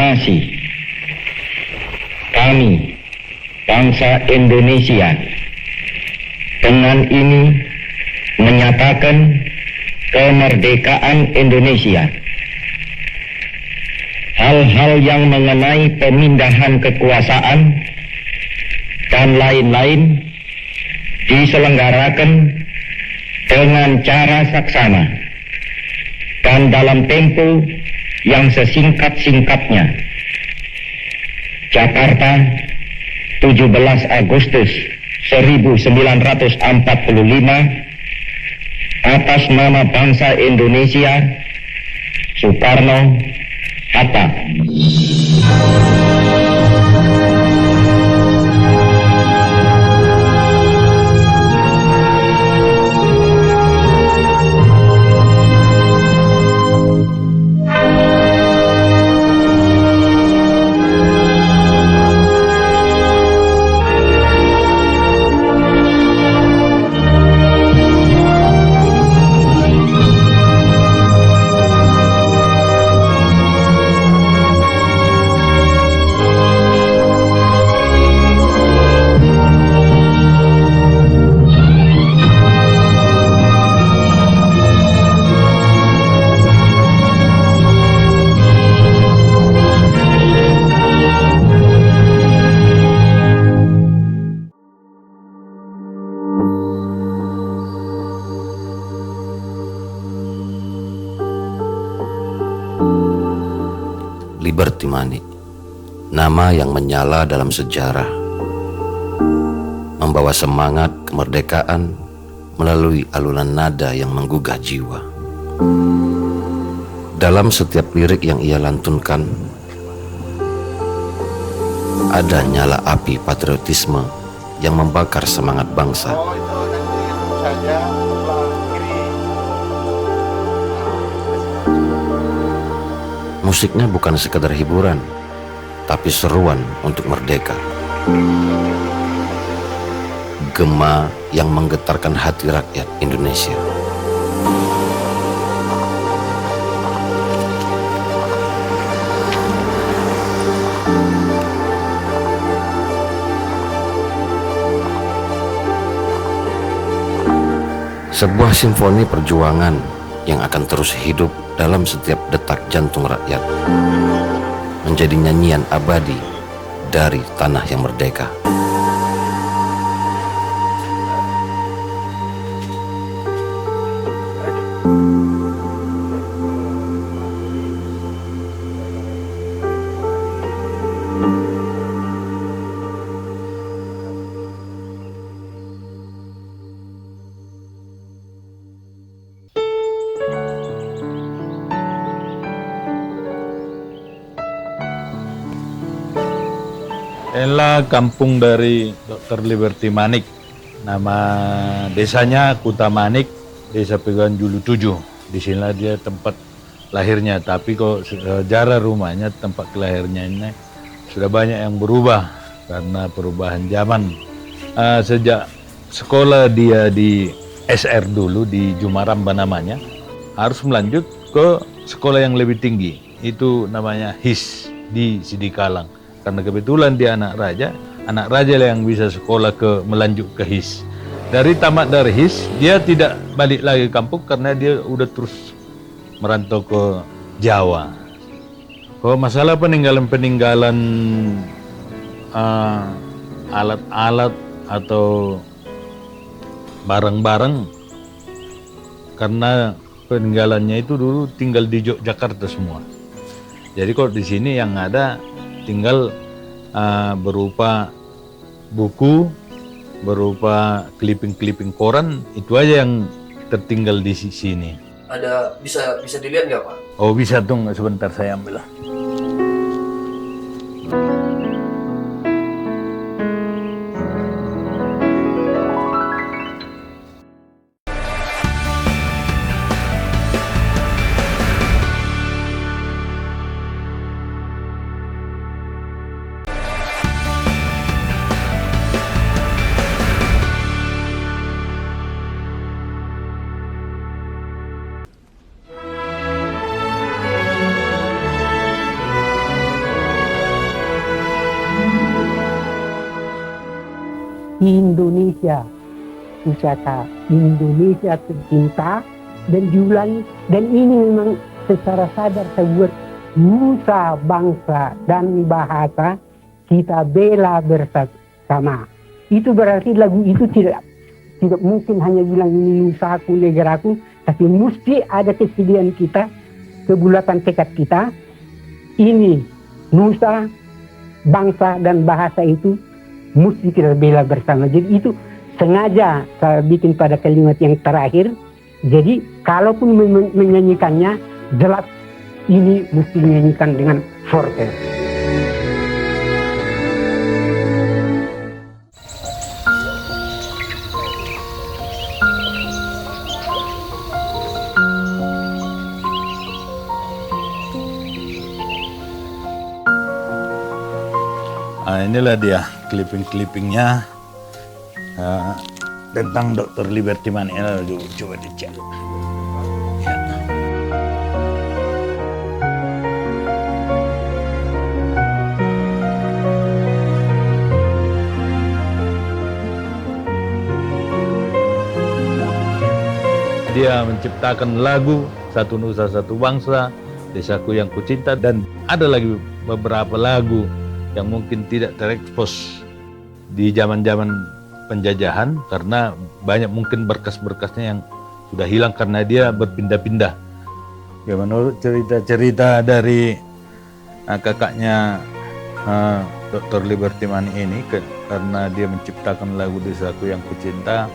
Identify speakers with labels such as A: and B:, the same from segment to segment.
A: proklamasi kami, bangsa Indonesia, dengan ini menyatakan kemerdekaan Indonesia. Hal-hal yang mengenai pemindahan kekuasaan dan lain-lain diselenggarakan dengan cara saksana dan dalam tempo yang sesingkat-singkatnya. Jakarta, 17 Agustus 1945, atas nama bangsa Indonesia, Soekarno Hatta.
B: Liberty Manik, nama yang menyala dalam sejarah, membawa semangat kemerdekaan melalui alunan nada yang menggugah jiwa. Dalam setiap lirik yang ia lantunkan, ada nyala api patriotisme yang membakar semangat bangsa. Musiknya bukan sekedar hiburan, tapi seruan untuk merdeka. Gema yang menggetarkan hati rakyat Indonesia. Sebuah simfoni perjuangan yang akan terus hidup dalam setiap detak jantung rakyat, menjadi nyanyian abadi dari tanah yang merdeka.
C: Inilah kampung dari Dr. Liberty Manik. Nama desanya Kuta Manik, Desa Peguan Julu 7. Di sinilah dia tempat lahirnya. Tapi kok sejarah rumahnya, tempat kelahirnya ini sudah banyak yang berubah karena perubahan zaman. Sejak sekolah dia di SR dulu, di Jumaramba namanya, harus melanjut ke sekolah yang lebih tinggi. Itu namanya HIS di Sidikalang. Karena kebetulan dia anak raja lah yang bisa sekolah melanjut ke HIS. Dari tamat dari HIS, dia tidak balik lagi ke kampung karena dia udah terus merantau ke Jawa. Kalau masalah peninggalan alat-alat atau barang-barang, karena peninggalannya itu dulu tinggal di Yogyakarta semua. Jadi kalau di sini yang ada tinggal berupa buku, berupa clipping koran, itu aja yang tertinggal di sini.
D: Ada bisa dilihat nggak Pak?
C: Oh bisa, tunggu sebentar saya ambil lah.
E: Indonesia, pusaka Indonesia tercinta, dan diulangi. Dan ini memang secara sadar saya buat nusa, bangsa, dan bahasa kita bela bersama. Itu berarti lagu itu tidak mungkin hanya bilang ini nusaku, negaraku, tapi mesti ada kesediaan kita, kebulatan tekad kita. Ini nusa, bangsa, dan bahasa itu mesti kita bela bersama. Jadi itu sengaja saya bikin pada kalimat yang terakhir. Jadi kalaupun menyanyikannya, jelas ini mesti dinyanyikan dengan forte.
C: Inilah dia clipping-clippingnya tentang Dr. Liberty Manik. Coba dicek. Ya. Dia menciptakan lagu Satu Nusa Satu Bangsa, Desaku Yang Kucinta, dan ada lagi beberapa lagu yang mungkin tidak terekspos di zaman-zaman penjajahan karena banyak mungkin berkas-berkasnya yang sudah hilang karena dia berpindah-pindah. Ya, menurut cerita-cerita dari kakaknya Dr. Liberty Manik ini, karena dia menciptakan lagu Desaku Yang Kucinta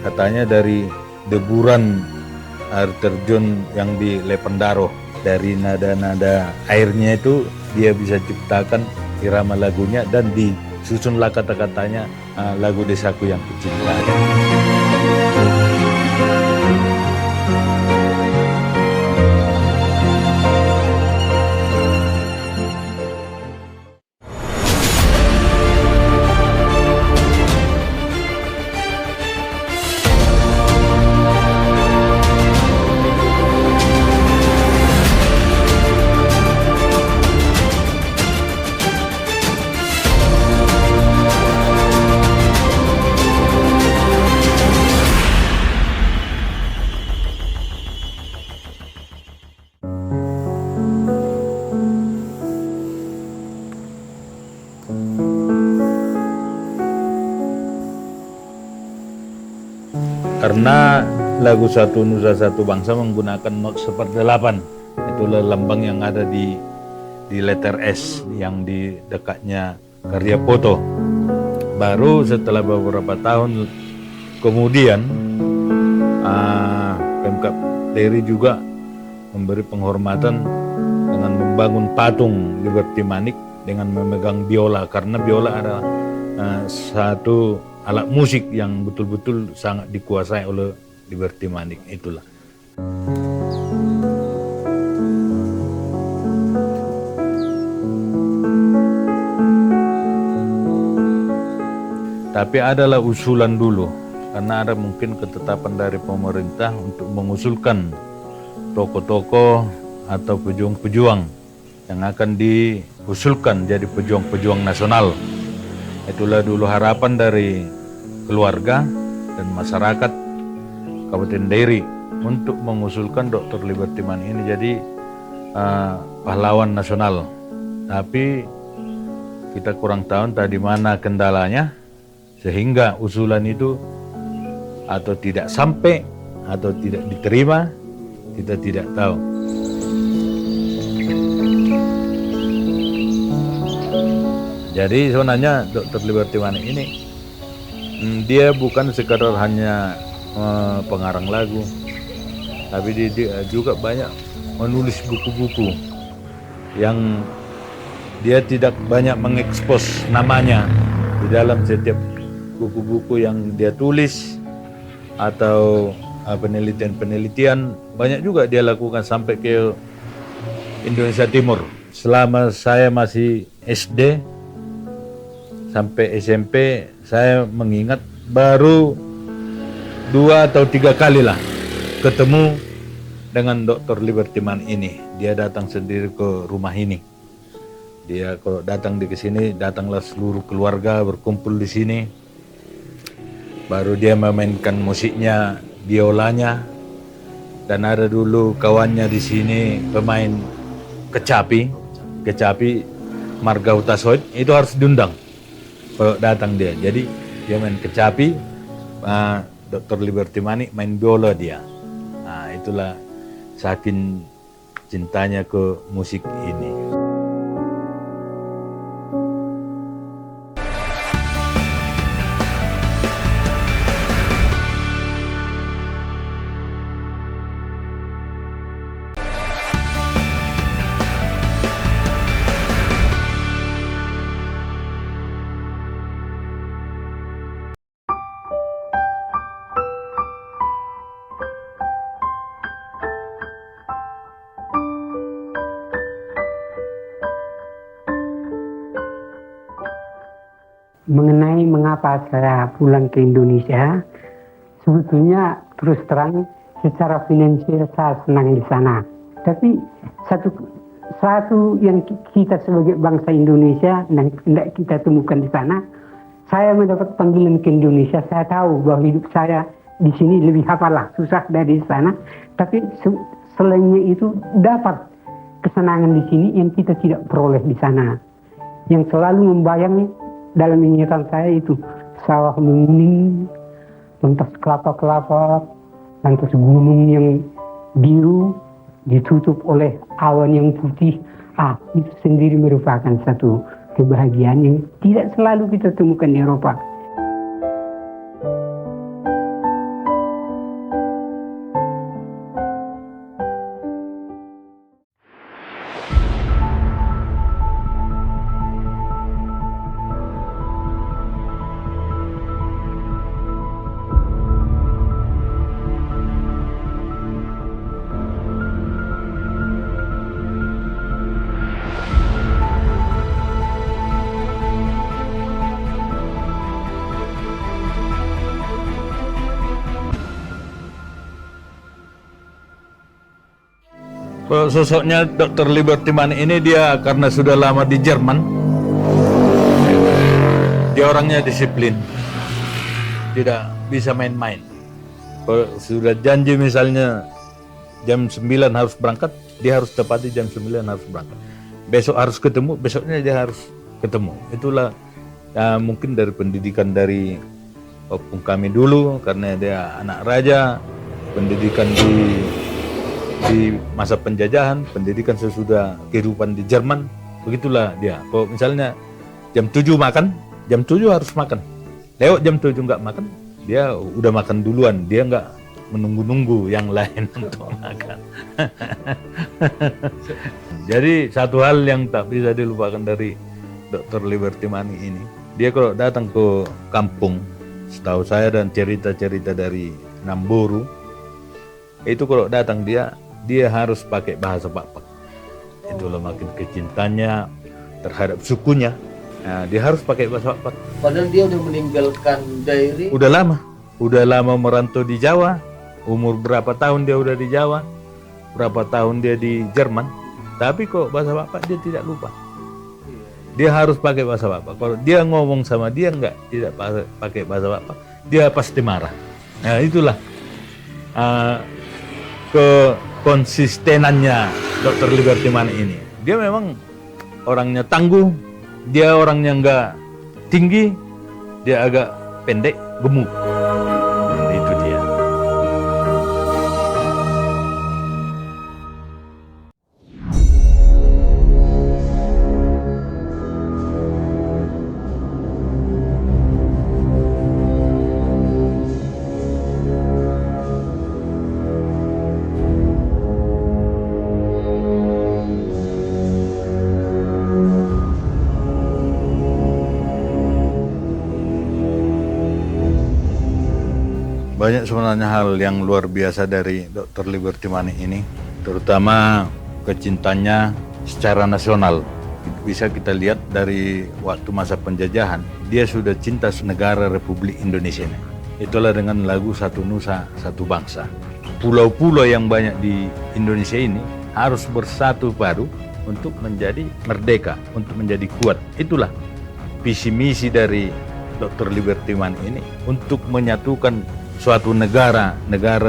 C: katanya dari deburan air terjun yang di Lependaro. Dari nada-nada airnya itu dia bisa ciptakan irama lagunya dan disusunlah kata-katanya lagu Desaku Yang Kucinta. Karena lagu Satu Nusa Satu Bangsa menggunakan not seperdelapan, itulah lambang yang ada di letter S yang di dekatnya Karya Poto. Baru setelah beberapa tahun kemudian Pemkab Dairi juga memberi penghormatan dengan membangun patung Liberty Manik dengan memegang biola, karena biola adalah satu alat musik yang betul-betul sangat dikuasai oleh Liberty Manik. Itulah. Tapi adalah usulan dulu, karena ada mungkin ketetapan dari pemerintah untuk mengusulkan tokoh-tokoh atau pejuang-pejuang yang akan diusulkan jadi pejuang-pejuang nasional. Itulah dulu harapan dari keluarga dan masyarakat Kabupaten Dairi untuk mengusulkan Dr. Liberty Manik ini jadi pahlawan nasional. Tapi kita kurang tahu tadi mana kendalanya sehingga usulan itu atau tidak sampai atau tidak diterima, kita tidak tahu. Jadi sebenarnya Dr. Liberty Manik ini dia bukan sekadar hanya pengarang lagu, tapi dia juga banyak menulis buku-buku yang dia tidak banyak mengekspos namanya di dalam setiap buku-buku yang dia tulis atau penelitian-penelitian. Banyak juga dia lakukan sampai ke Indonesia Timur. Selama saya masih SD sampai SMP, saya mengingat baru 2 atau 3 kali lah ketemu dengan Dr. Liberty Manik ini. Dia datang sendiri ke rumah ini. Dia kalau datang ke sini, datanglah seluruh keluarga berkumpul di sini. Baru dia memainkan musiknya, biolanya. Dan ada dulu kawannya di sini pemain kecapi Marga Hutasoid, itu harus diundang kalau datang dia. Jadi dia main kecapi, Dr. Liberty Manik main biola dia. Nah, itulah saking cintanya ke musik ini.
E: Mengenai mengapa saya pulang ke Indonesia, sebetulnya terus terang secara finansial saya senang di sana. Tapi satu yang kita sebagai bangsa Indonesia yang tidak kita temukan di sana, saya mendapat panggilan ke Indonesia. Saya tahu bahwa hidup saya di sini lebih susah dari sana. Tapi selainnya itu dapat kesenangan di sini yang kita tidak peroleh di sana. Yang selalu membayangi dalam ingatan saya itu sawah menguning, lantas kelapa-kelapa, lantas gunung yang biru ditutup oleh awan yang putih. Itu sendiri merupakan satu kebahagiaan yang tidak selalu kita temukan di Eropa.
C: Sosoknya Dr. Liberty Manik ini dia karena sudah lama di Jerman, dia orangnya disiplin, tidak bisa main-main. Kalau sudah janji misalnya jam 9 harus berangkat, dia harus tepati jam 9 harus berangkat. Besok harus ketemu, besoknya dia harus ketemu. Itulah mungkin dari pendidikan dari opung kami dulu, karena dia anak raja, pendidikan di masa penjajahan, pendidikan sesudah kehidupan di Jerman, begitulah dia. Kalau misalnya jam 7 makan, jam 7 harus makan. Lewat jam 7 nggak makan, dia udah makan duluan, dia nggak menunggu-nunggu yang lain untuk makan. Jadi satu hal yang tak bisa dilupakan dari Dr. Liberty Manik ini, dia kalau datang ke kampung, setahu saya dan cerita-cerita dari Namboru, itu kalau datang dia harus pakai bahasa Bapak. Itulah makin kecintanya terhadap sukunya. Nah, dia harus pakai bahasa Bapak.
D: Padahal dia udah meninggalkan daerah.
C: Udah lama merantau di Jawa. Umur berapa tahun dia udah di Jawa, berapa tahun dia di Jerman. Tapi kok bahasa Bapak dia tidak lupa. Dia harus pakai bahasa Bapak. Kalau dia ngomong sama dia tidak pakai bahasa Bapak, dia pasti marah. Nah, itulah konsistenannya Dr. Liberty Manik ini. Dia memang orangnya tangguh, dia orangnya nggak tinggi, dia agak pendek, gemuk. Itu dia. Banyak sebenarnya hal yang luar biasa dari Dr. Liberty Manik ini, terutama kecintanya secara nasional. Bisa kita lihat dari waktu masa penjajahan, dia sudah cinta negara Republik Indonesia ini. Itulah dengan lagu Satu Nusa, Satu Bangsa. Pulau-pulau yang banyak di Indonesia ini harus bersatu padu untuk menjadi merdeka, untuk menjadi kuat. Itulah visi misi dari Dr. Liberty Manik ini, untuk menyatukan suatu negara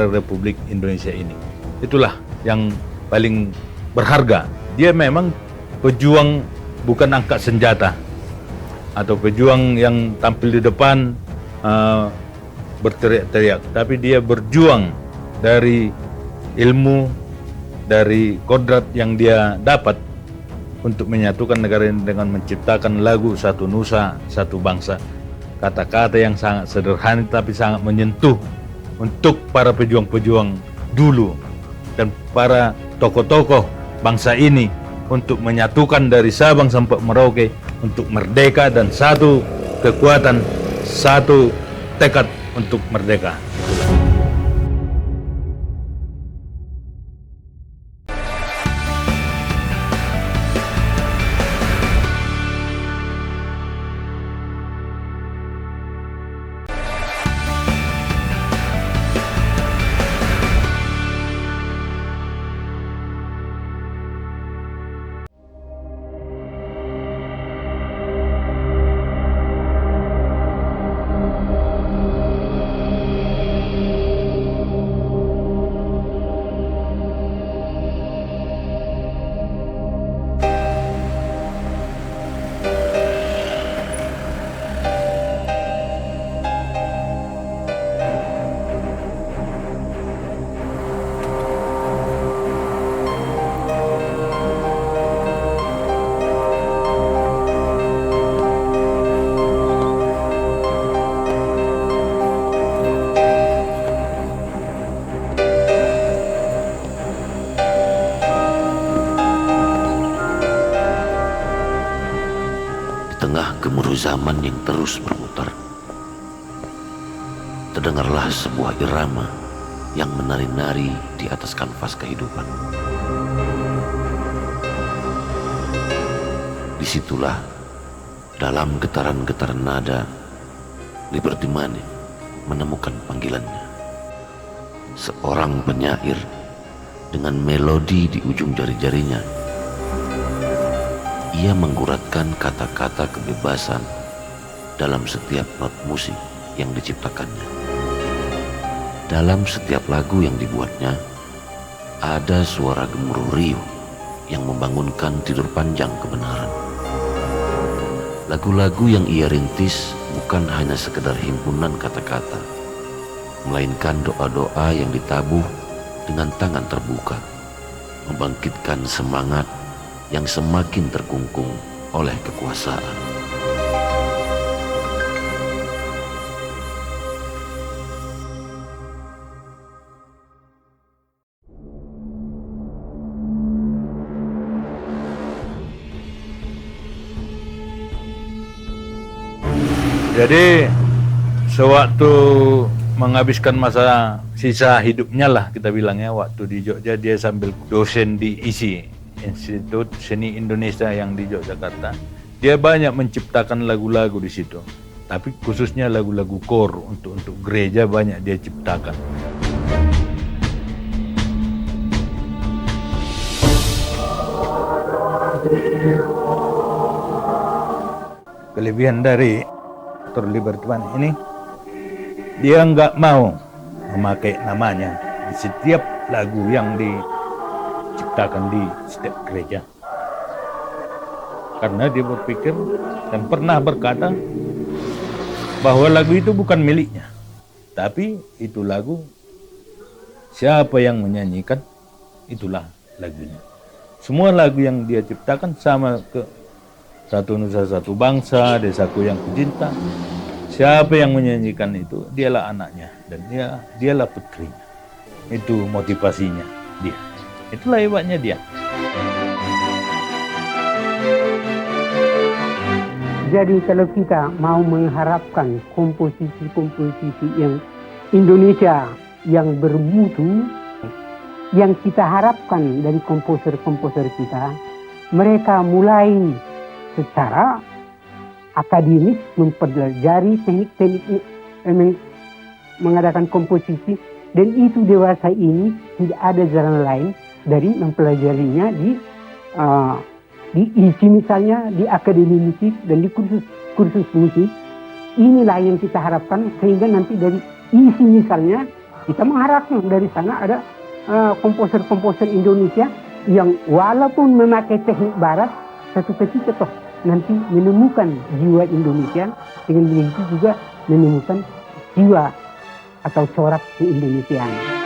C: Republik Indonesia ini. Itulah yang paling berharga. Dia memang pejuang bukan angkat senjata atau pejuang yang tampil di depan berteriak-teriak, tapi dia berjuang dari ilmu, dari kodrat yang dia dapat untuk menyatukan negara ini dengan menciptakan lagu Satu Nusa, Satu Bangsa. Kata-kata yang sangat sederhana tapi sangat menyentuh untuk para pejuang-pejuang dulu dan para tokoh-tokoh bangsa ini untuk menyatukan dari Sabang sampai Merauke untuk merdeka dan satu kekuatan, satu tekad untuk merdeka.
B: Tengah gemuruh zaman yang terus berputar, terdengarlah sebuah irama yang menari-nari di atas kanvas kehidupan. Disitulah, dalam getaran-getaran nada, Liberty Manik menemukan panggilannya. Seorang penyair dengan melodi di ujung jari-jarinya, ia mengguratkan kata-kata kebebasan dalam setiap not musik yang diciptakannya. Dalam setiap lagu yang dibuatnya, ada suara gemuruh riuh yang membangunkan tidur panjang kebenaran. Lagu-lagu yang ia rintis bukan hanya sekedar himpunan kata-kata, melainkan doa-doa yang ditabuh dengan tangan terbuka, membangkitkan semangat yang semakin terkungkung oleh kekuasaan.
C: Jadi sewaktu menghabiskan masa sisa hidupnya lah kita bilangnya, waktu di Jogja dia sambil dosen di ISI, Institut Seni Indonesia yang di Yogyakarta. Dia banyak menciptakan lagu-lagu di situ, tapi khususnya lagu-lagu kor untuk gereja banyak dia ciptakan. Kelebihan dari Dr. Liberty Manik ini, dia nggak mau memakai namanya di setiap lagu yang diciptakan di setiap gereja, karena dia berpikir dan pernah berkata bahwa lagu itu bukan miliknya, tapi itu lagu siapa yang menyanyikan, itulah lagunya. Semua lagu yang dia ciptakan sama ke Satu Nusa Satu Bangsa, Desaku Yang Kucinta, siapa yang menyanyikan itu dialah anaknya dan dialah putrinya. Itu motivasinya dia. Itulah hebatnya dia.
E: Jadi kalau kita mau mengharapkan komposisi-komposisi yang Indonesia yang bermutu, yang kita harapkan dari komposer-komposer kita, mereka mulai secara akademis mempelajari teknik-teknik mengadakan komposisi, dan itu dewasa ini tidak ada jalan lain dari mempelajarinya di diisi misalnya di akademi musik dan di kursus musik. Inilah yang kita harapkan, sehingga nanti dari isi misalnya kita mengharapkan dari sana ada komposer-komposer Indonesia yang walaupun memakai teknik barat, satu ketika toh nanti menemukan jiwa Indonesia, dengan begitu juga menemukan jiwa atau corak keindonesiaan.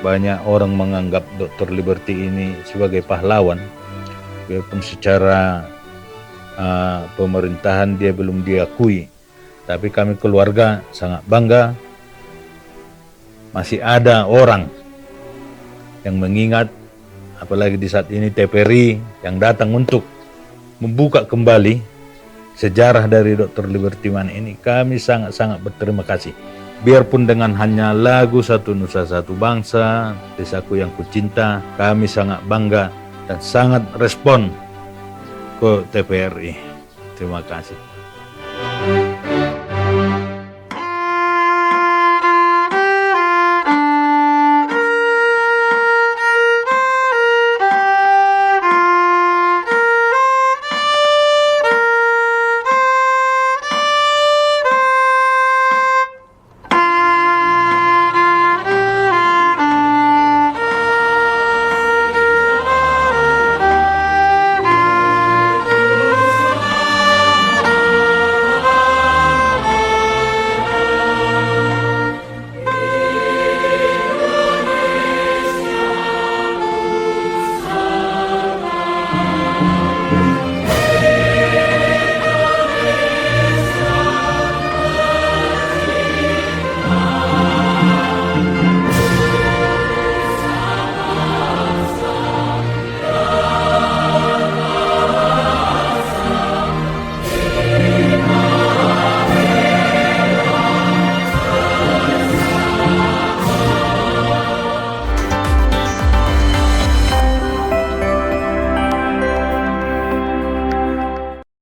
C: Banyak orang menganggap Dr. Liberty ini sebagai pahlawan, walaupun secara pemerintahan dia belum diakui. Tapi kami keluarga sangat bangga masih ada orang yang mengingat, apalagi di saat ini TVRI yang datang untuk membuka kembali sejarah dari Dr. Liberty Manik ini. Kami sangat-sangat berterima kasih. Biarpun dengan hanya lagu Satu Nusa Satu Bangsa, Desaku Yang Kucinta, kami sangat bangga dan sangat respon ke TVRI. Terima kasih.